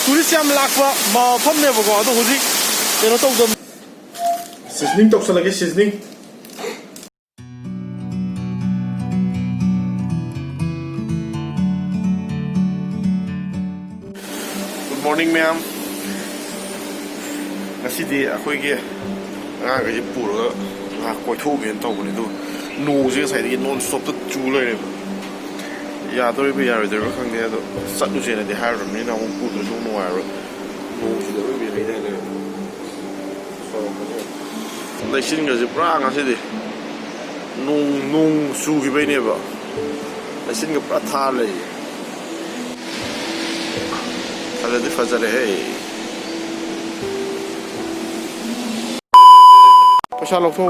tourist yam lakpa mafam nebako ado hojik keno tawdam seasoning tawsalage seasoning good morning ma'am ngasidi akhoige anga je pura koithoklubage tawbani do nose saidi non stop to chu lere ya dori bi yaro der khangde ado satlu jena de har mi na on pudu so no aro no ji de bi bi de so la shin ga je pra ngasidi nung su gi be ne ba la shin ga pra tha le ala de fazale hey pasha lo so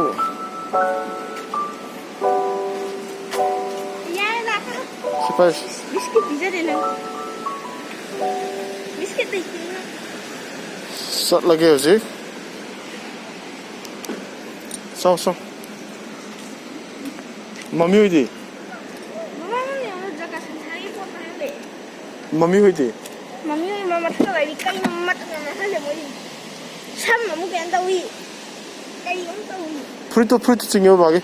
Supaya biscuit bisa deh lah. Biscuit deh. Sat lagi sih. So. Mami hui di. Mama ni orang jaga sendiri pun tak boleh. Mami hui di. Mami hui mama tu lagi kaya mama tu nama hal boleh. Sama mungkin tahu i. Kaya orang tahu i. Fruit tinggal bagi.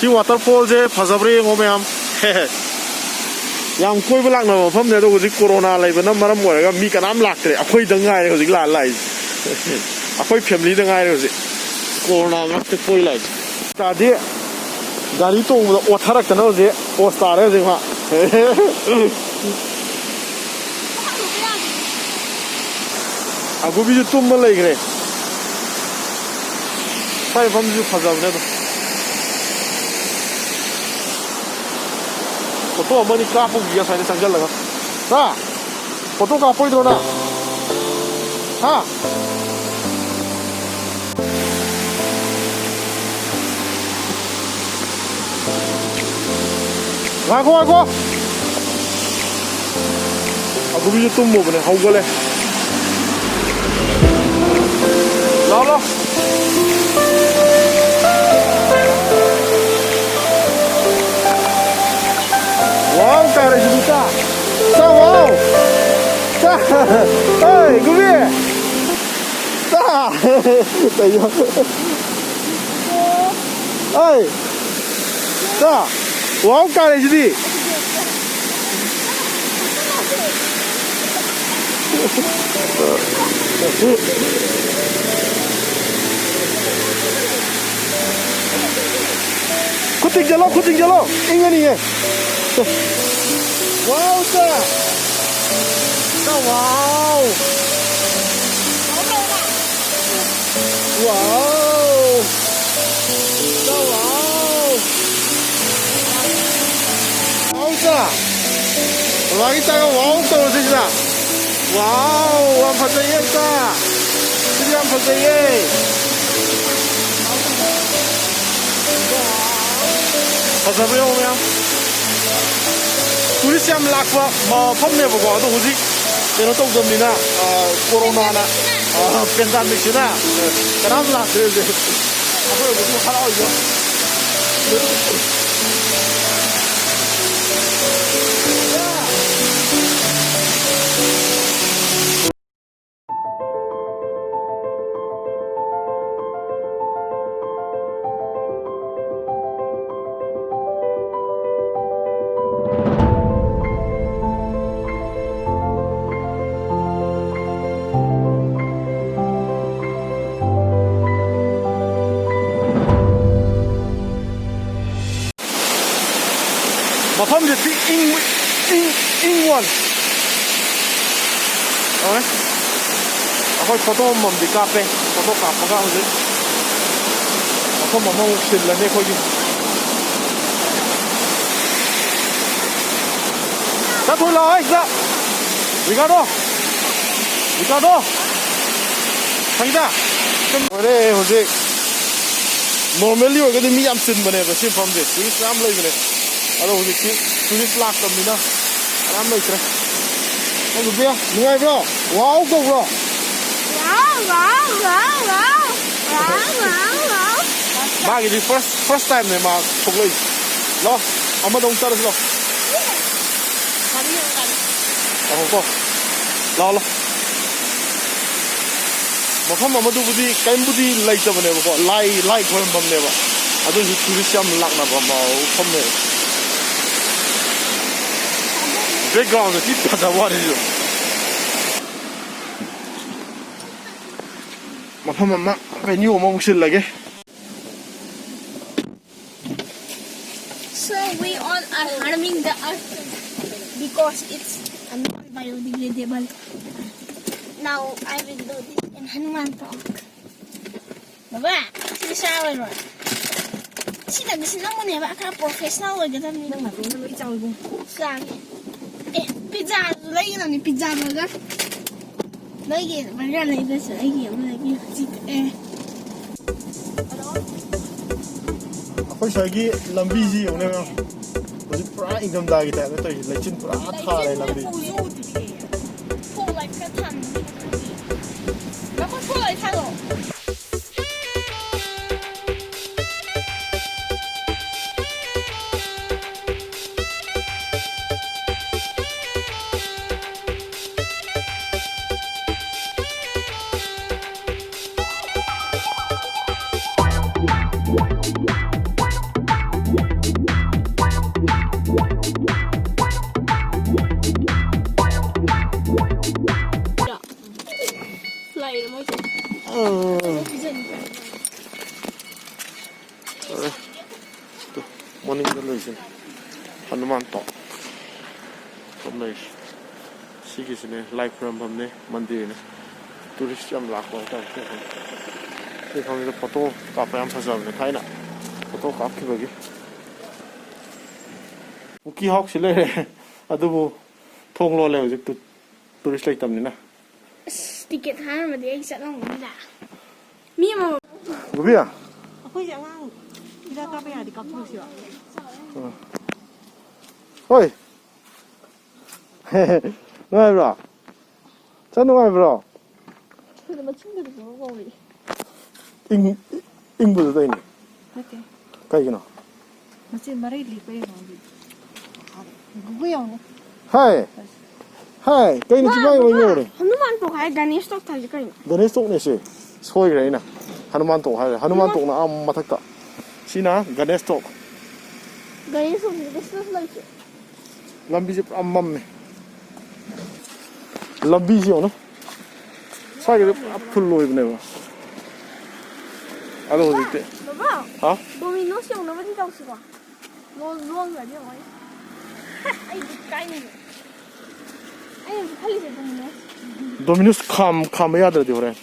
Si waterfall je phasabri ngome am yam koi belak na pham ne do hojik corona lai bana maram moraga mi kanam laktre akhoi dangai hojik la lai akhoi family dangai hojik corona mak te koi lai ta de gari to otharak kana je postar je ma agu bi tum ma lai gre sai pham ju phasabne do foto mani kapu dia saya sanjal laga ha foto kapu itu na ha aku bisa tumbuh bener hau gale lo wow, cara de lutar. Tá wow. Tá. Ei, Gubi. Tá. Tá aí. Ei. Tá. Wow, cara de lutar. Kuting jalo. Ini ya. Wow, sir! Oh, wow! Wow! Oh, wow! Wow, sir! Lagi tak wow tu sih sah. Wow, apa saja sah? Ini apa saja? Apa saja yang tourist yam lakpa mafam nebako ado hojik keno tawdam na corona na pandemic na kanam lakre je akhoi bodu khala oido mafam je ti ing one oi akhoi photo mom di kape photo ka phoga hojik ꯃꯐꯝ ꯑꯃꯃꯨꯛ ꯁꯤꯜꯂꯅꯤ ꯑꯩꯈꯣꯏꯒꯤ ꯆꯠꯊꯣꯏ ꯂꯥꯛꯑꯣ ꯁꯤꯗ ꯔꯤꯀꯥꯔꯗꯣ ꯈꯪꯏꯗ ꯑꯣꯏꯔꯦ ꯍꯧꯖꯤꯛ normally ꯑꯣꯏꯔꯒꯗꯤ ꯃꯤ ꯌꯥꯝ ꯆꯤꯟꯕꯅꯦꯕ ꯁꯤ ꯃꯐꯝꯁꯦ ꯇꯨꯔꯤꯁ ꯌꯥꯝ ꯂꯩꯕꯅꯦ ꯑꯗꯣ ꯍꯧꯖꯤꯛꯇꯤ ꯇꯨꯔꯤꯁ ꯂꯥꯛꯇꯕꯅꯤꯅ ꯌꯥꯝ ꯂꯩꯇ꯭ꯔꯦ ꯅꯨꯄꯤ ꯅꯨꯡꯉꯥꯏꯕ꯭ꯔꯣ ꯋꯥꯎ ꯇꯧꯕ꯭ꯔꯣ ꯃꯥꯒꯤꯗꯤ ꯐꯥꯔꯁ ꯇꯥꯏꯝꯅꯦ ꯃꯥ ꯊꯣꯛꯂꯛꯏꯁꯦ ꯂꯥꯛꯑꯣ ꯑꯃꯗ ꯑꯃꯨꯛ ꯆꯠꯂꯁꯤ ꯂꯥꯛꯑꯣ ꯂꯥꯛꯑꯣ ꯂꯥꯛꯑꯣ ꯃꯐꯝ ꯑꯃꯗꯨꯕꯨꯗꯤ ꯀꯔꯤꯝꯕꯨꯗꯤ ꯂꯩꯇꯕꯅꯦꯕꯀꯣ ꯂꯥꯏ ꯈꯣꯏꯔꯝꯐꯝꯅꯦꯕ ꯑꯗꯨꯁꯨ ꯇꯨꯔꯤꯁ ꯌꯥꯝ ꯂꯥꯛꯅꯕ ꯃꯐꯝꯅꯦꯕ ꯕꯦꯛꯒ꯭ꯔꯥꯎꯟꯗ ꯊꯤ ꯐꯖꯕ ꯋꯥꯅꯤꯁꯨ ꯃꯐꯝ ꯑꯃ ꯚꯦꯅ꯭ꯌꯨ ꯑꯃꯃꯨꯛ ꯁꯤꯜꯂꯒꯦ. So we all are harming the earth because it's not biodegradable. Now I will do this in Hanuman talk. Baba, si shower ro. Si da bisin mo ne ba ka professional wa gada ni nang matu na ichaw go. Sabi. Pizza lagi na ni pizza burger. Lagi burger lagi da sa lagi ꯑꯩꯈꯣꯏ ꯁ꯭ꯋꯥꯏꯒꯤ ꯂꯝꯕꯤꯁꯤ ꯌꯦꯡꯉꯨꯅꯦ ꯍꯧꯖꯤꯛ ꯄꯨꯔꯥ ꯏꯪꯊꯝꯊꯥꯒꯤ ꯇꯥꯏꯞꯇ ꯇꯧꯔꯤꯁꯤ ꯂꯩꯆꯤꯟ ꯄꯨꯔꯥ ꯊꯥꯔꯦ ꯂꯝꯕꯤ ꯃꯣꯔꯅꯤꯡꯗ ꯂꯩꯁꯦ ꯍꯅꯨꯃꯥꯟ ꯇꯣꯞ ꯂꯩꯁꯦ ꯁꯤꯒꯤꯁꯤꯅꯦ ꯂꯥꯏ ꯈꯨꯔꯝꯐꯝꯅꯦ ꯃꯟꯗꯤꯔꯅꯦ ꯇꯨꯔꯤꯁ ꯌꯥꯝ ꯂꯥꯛꯄ ꯍꯥꯏꯇꯥꯔꯦ ꯁꯤ ꯃꯐꯝꯁꯤꯗ ꯐꯣꯇꯣ ꯀꯥꯞꯄ ꯌꯥꯝ ꯐꯖꯕꯅꯦ ꯊꯥꯏꯅ ꯐꯣꯇꯣ ꯀꯥꯞꯈꯤꯕꯒꯤ ꯄꯨꯀꯤ ꯍꯥꯎꯁꯤ ꯂꯩꯔꯦ ꯑꯗꯨꯕꯨ ꯊꯣꯡ ꯂꯣꯜꯂꯦ ꯍꯧꯖꯤꯛ ꯇꯨꯔꯤꯁ ꯂꯩꯇꯕꯅꯤꯅ ticket 하나만 내가 있었는데 미모 누구야? 아버지 아마 이자 까봐야 돼 깜짝이야. 어이 누가이브라 자 누가이브라 근데 뭐 친구들 보고 우리 잉부도 돼 있네 할게. 가이기나 맞지 말이 리베이 나오지. 누구야? 하이 하이 가이니 지방에 왜 이러래 하누만 또 가야 가니스 또 타지 가니 너네 속내시 소이래나 하누만 또 하래 하누만 또나 아무 마탁다 시나 가네스 또 가니스 비즈니스 라이트 lambi지 암맘네 lambi지 오나 사이를 앞으로 입네 봐 알아 어디 때 봐봐 아 도미노 시 오늘 어디 가고 싶어 너 누운 거 아니야 뭐 아이 까이네 아이 빨리 제 도미노 도미노스 감해야 되지 그래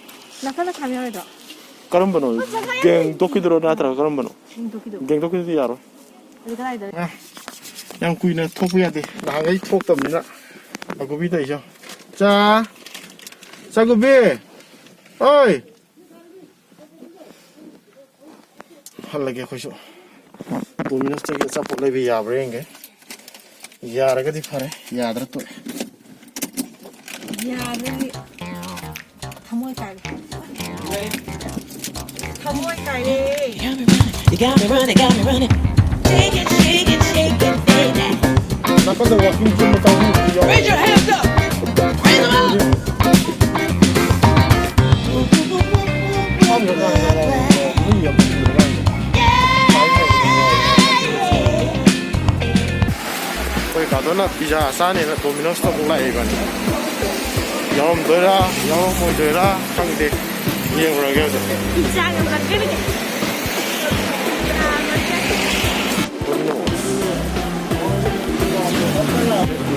나카나 카메라다. 그런 번호 갱 도끼들어 나더라 그런 번호 도끼도. 갱 도끼들이 알아 어디 가야 돼? 양 구이나 톡해야 돼 나가이 톡답니다 나구비다 이죠 자 구비 어이 할라게 khoisu 도미노스 저기 사포 레비 야브랭게 야라가디 파레 야드라 또 야르니 타모이 까이. 타모이 까이. You got me running. Shake it, baby. 나간다 와킹 좀 가고 Raise your hands up. Raise them up. 거기 가도나 피자 싸네나 도미노스 또 몰라 이거는 여러분들아 여러분들아 상대 이해를 하게 비자가 그렇게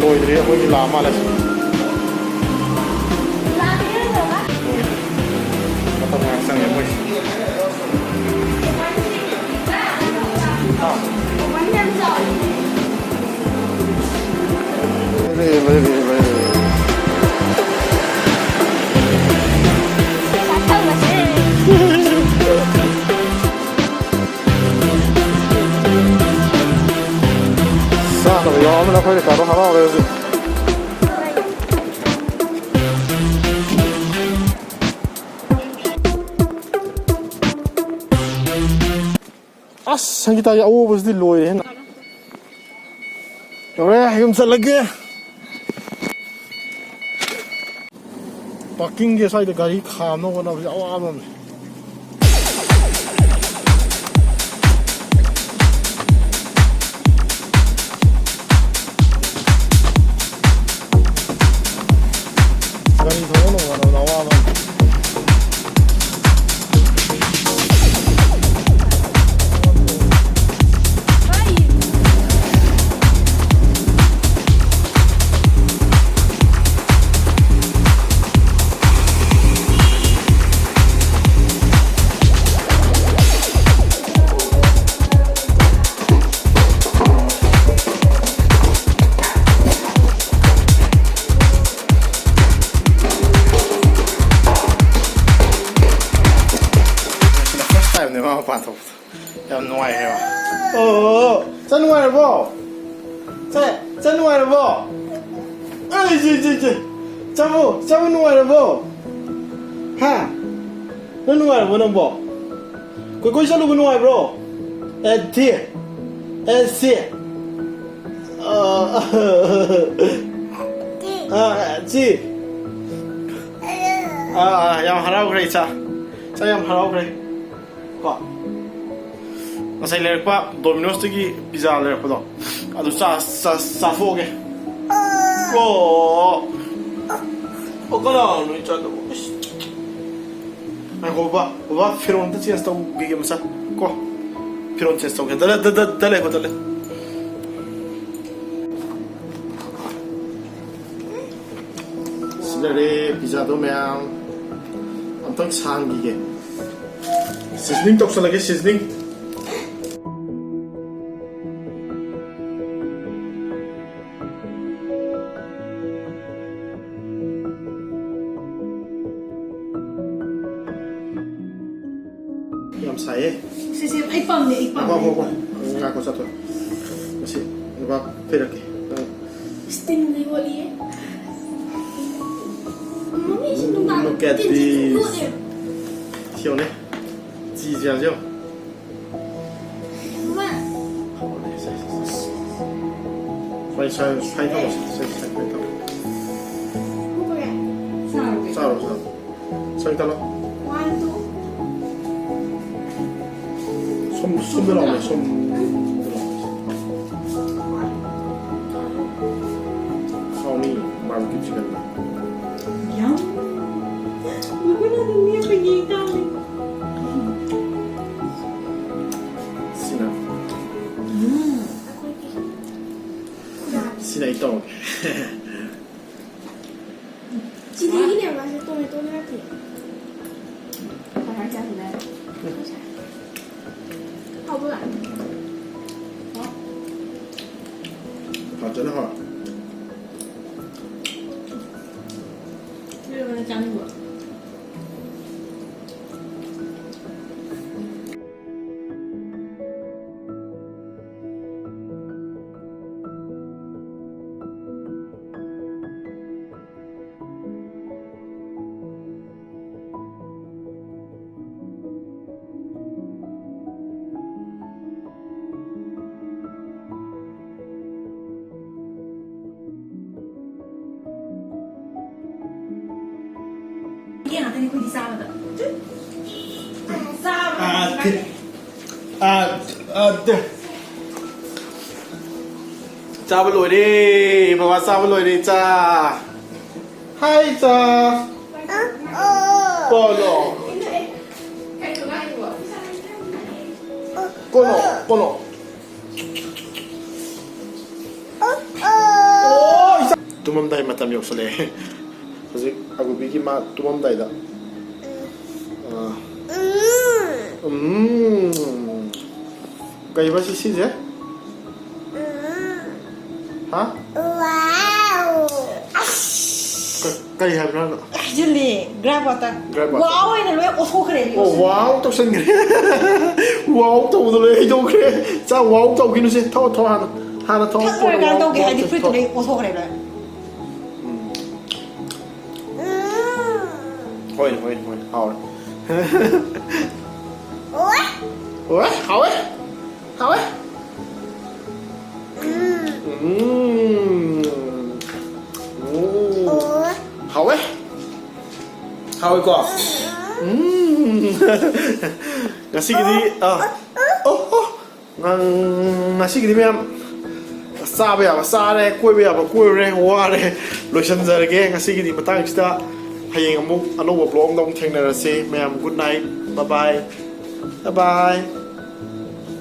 loidri 거기 라마라스 어떤 학생이 뭐 yawma na khoy ka ro hara re as sangita ya o bus di loi hen ore yum sal lage parking ge side gari kham no na awa am gari no na awa am Yam nuai hai oh chân nuai rồi bo chân nuai rồi bo ai ji chavo nuai rồi bo ha nó nuai rồi nó bo coi sao lu nuai bro ti si ji yam harau kre cha yam harau kre ko masai ler pa Domino's tagi pizza ler pa do adu sa foge o kana no cha do ai ba firon ta chance ta bige masa ko firon chance ta dale ko dale silare pizza do mayam am tak sang bige seasoning tok sa lagi seasoning yam sae Sisi ai pam ni ai pam. Apa ngaku satu masih apa pergi Sting ni wali eh. Mami senang. Look at this. Siapa ni? Ji Jiang Jiang. Mama. Saya tahu. Saru. Saya tahu. One, two. Som berapa? Som. Kau ni barbecue chicken. Yum. Bukan ada ni pergi kali. Sina. Sina itu. Jadi ini apa sih tomato nanti? Apa aja sudah. 好不啦？好，真的好。这个加那个。电脑在那会沙了的。沙了。对。จ้าบลอยดิเพราะว่าจ้าบลอยดิจ้าให้จ้าปอลโกโลtumam dai matam yok sole hazik agu bigi ma tumam dai da kai ba si je ha kai ha bra Actually, grab water. Wow, ini lu osko keren. oh wow to sen gre wow to do le do kre cha wow to ginu se tho han 하나 더 탁월간 동게 하디 프리트레이 오소 그래래. 호이 하오 왜? 하오 하오 하오 하오 이거 ngasi gini ngasi gini mem sa ba ya sa re koi ba ya ba koi re wa re lotion zarge ngasi gini matang sida hayeng amuk anoba blog dong thengnarase mem good night bye bye bye bye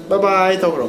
bye bye tawro